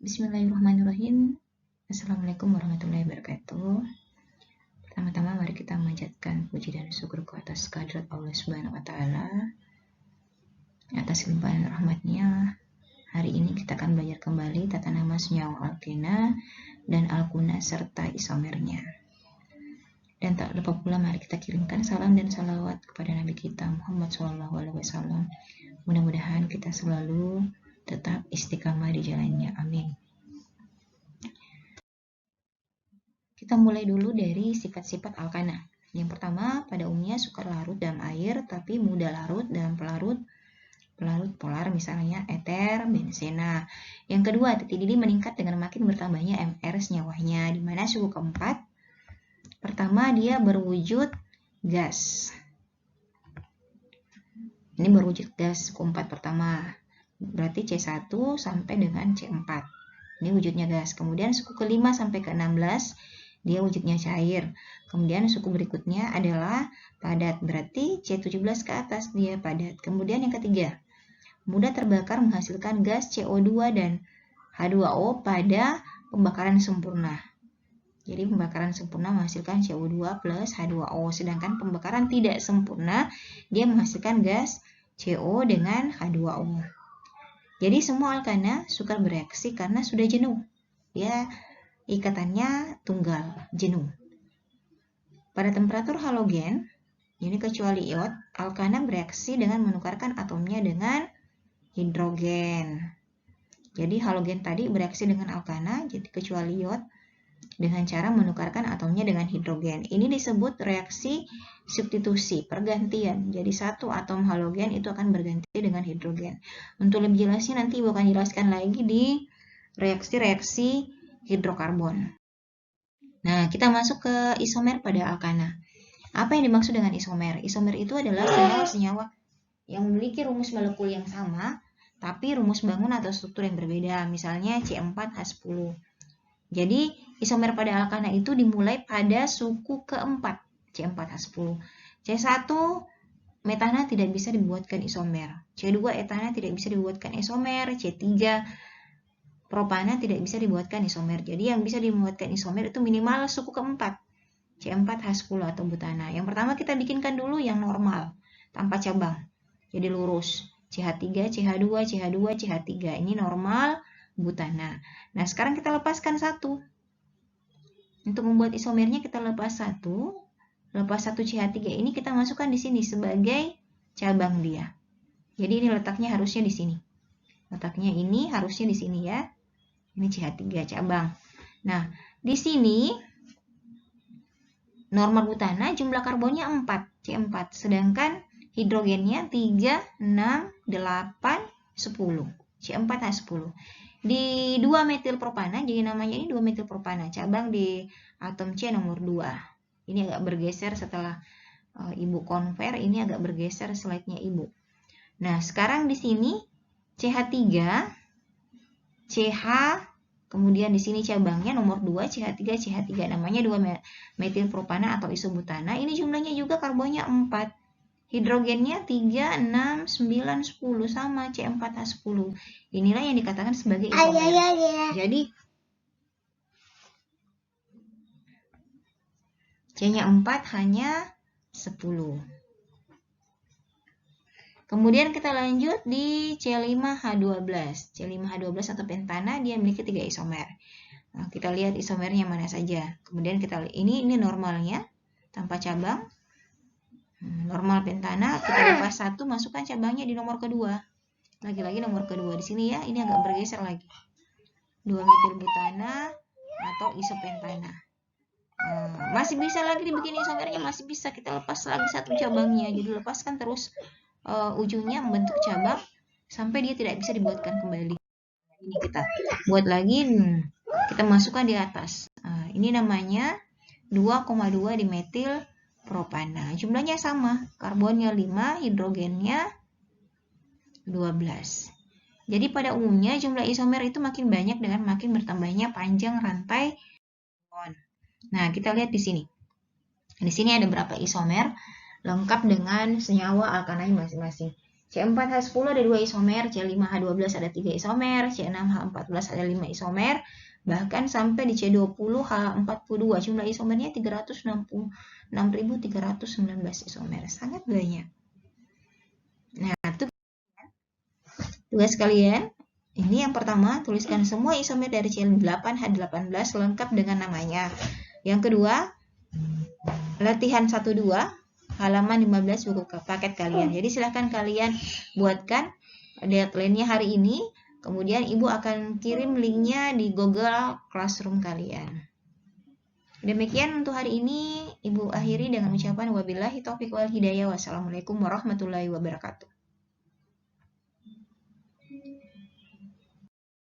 Bismillahirrahmanirrahim. Assalamualaikum warahmatullahi wabarakatuh. Pertama-tama mari kita memanjatkan puji dan syukur ke atas kehadirat Allah Subhanahu wa taala atas limpahan rahmatnya. Hari ini kita akan belajar kembali tata nama senyawa alkena dan alkuna serta isomernya. Dan tak lupa pula mari kita kirimkan salam dan salawat kepada Nabi kita Muhammad SAW. Mudah-mudahan kita selalu tetap istiqamah di jalannya. Amin. Kita mulai dulu dari sifat-sifat alkana. Yang pertama, pada umumnya suka larut dalam air, tapi mudah larut dalam pelarut polar, misalnya eter, benzena. Yang kedua, titik didih meningkat dengan makin bertambahnya MR senyawanya, di mana suku keempat, pertama dia berwujud gas. Ini berwujud gas suku 4 pertama. Berarti C1 sampai dengan C4. Ini wujudnya gas. Kemudian suku ke-5 sampai ke-16 dia wujudnya cair. Kemudian suku berikutnya adalah padat. Berarti C17 ke atas dia padat. Kemudian yang ketiga, mudah terbakar menghasilkan gas CO2 dan H2O pada pembakaran sempurna. Jadi pembakaran sempurna menghasilkan CO2 plus H2O. Sedangkan pembakaran tidak sempurna dia menghasilkan gas CO dengan H2O. Jadi semua alkana suka bereaksi karena sudah jenuh. Ya, ikatannya tunggal, jenuh. Pada temperatur halogen, ini kecuali iod, alkana bereaksi dengan menukarkan atomnya dengan hidrogen. Jadi halogen tadi bereaksi dengan alkana, jadi kecuali iod, dengan cara menukarkan atomnya dengan hidrogen. Ini disebut reaksi substitusi, pergantian. Jadi satu atom halogen itu akan berganti dengan hidrogen. Untuk lebih jelasnya nanti Ibu akan jelaskan lagi di reaksi-reaksi hidrokarbon. Nah, kita masuk ke isomer pada alkana. Apa yang dimaksud dengan isomer? Isomer itu adalah senyawa-senyawa yang memiliki rumus molekul yang sama, tapi rumus bangun atau struktur yang berbeda. Misalnya C4H10. Jadi, isomer pada alkana itu dimulai pada suku keempat, C4H10. C1, metana tidak bisa dibuatkan isomer. C2, etana tidak bisa dibuatkan isomer. C3, propana tidak bisa dibuatkan isomer. Jadi, yang bisa dibuatkan isomer itu minimal suku keempat, C4H10 atau butana. Yang pertama kita bikinkan dulu yang normal, tanpa cabang. Jadi lurus, CH3, CH2, CH2, CH3. Ini normal, butana. Nah, sekarang kita lepaskan satu. Untuk membuat isomernya kita lepas satu CH3 ini kita masukkan di sini sebagai cabang dia. Jadi ini letaknya harusnya di sini. Letaknya ini harusnya di sini ya. Ini CH3 cabang. Nah, di sini normal butana jumlah karbonnya 4, C4. Sedangkan hidrogennya 3, 6, 8, 10. C4H10. Di 2-metilpropana, jadi namanya ini 2-metilpropana, cabang di atom C nomor 2. Ini agak bergeser setelah Ibu convert, ini agak bergeser slide-nya Ibu. Nah, sekarang di sini CH3, CH, kemudian di sini cabangnya nomor 2, CH3, CH3, namanya 2-metilpropana atau isobutana. Ini jumlahnya juga karbonnya 4. Hidrogennya 3, 6, 9, 10 sama C4H10. Inilah yang dikatakan sebagai isomer. Jadi C-nya 4 hanya 10. Kemudian kita lanjut di C5H12. C5H12 atau pentana dia memiliki 3 isomer. Nah, kita lihat isomernya mana saja. Kemudian kita lihat ini normalnya tanpa cabang. Normal pentana, kita lepas satu, masukkan cabangnya di nomor kedua. Lagi-lagi nomor kedua di sini ya, ini agak bergeser lagi. 2-metilbutana atau isopentana. Masih bisa lagi dibikin isomernya, masih bisa. Kita lepas lagi satu cabangnya. Jadi lepaskan terus ujungnya membentuk cabang sampai dia tidak bisa dibuatkan kembali. Ini kita buat lagi, kita masukkan di atas. Ini namanya 2,2 dimetil propana. Jumlahnya sama, karbonnya 5, hidrogennya 12. Jadi pada umumnya jumlah isomer itu makin banyak dengan makin bertambahnya panjang rantai karbon. Nah, kita lihat di sini. Di sini ada berapa isomer lengkap dengan senyawa alkananya masing-masing. C4H10 ada 2 isomer, C5H12 ada 3 isomer, C6H14 ada 5 isomer, bahkan sampai di C20H42 jumlah isomernya 366.319 isomer, sangat banyak. Nah, tugas kalian ini yang pertama, tuliskan semua isomer dari C8H18 lengkap dengan namanya. Yang kedua, latihan 1-2 halaman 15 buku paket kalian. Jadi silahkan kalian buatkan deadline-nya hari ini. Kemudian Ibu akan kirim linknya di Google Classroom kalian. Demikian untuk hari ini. Ibu akhiri dengan ucapan wabillahi taufiq wal hidayah. Wassalamualaikum warahmatullahi wabarakatuh.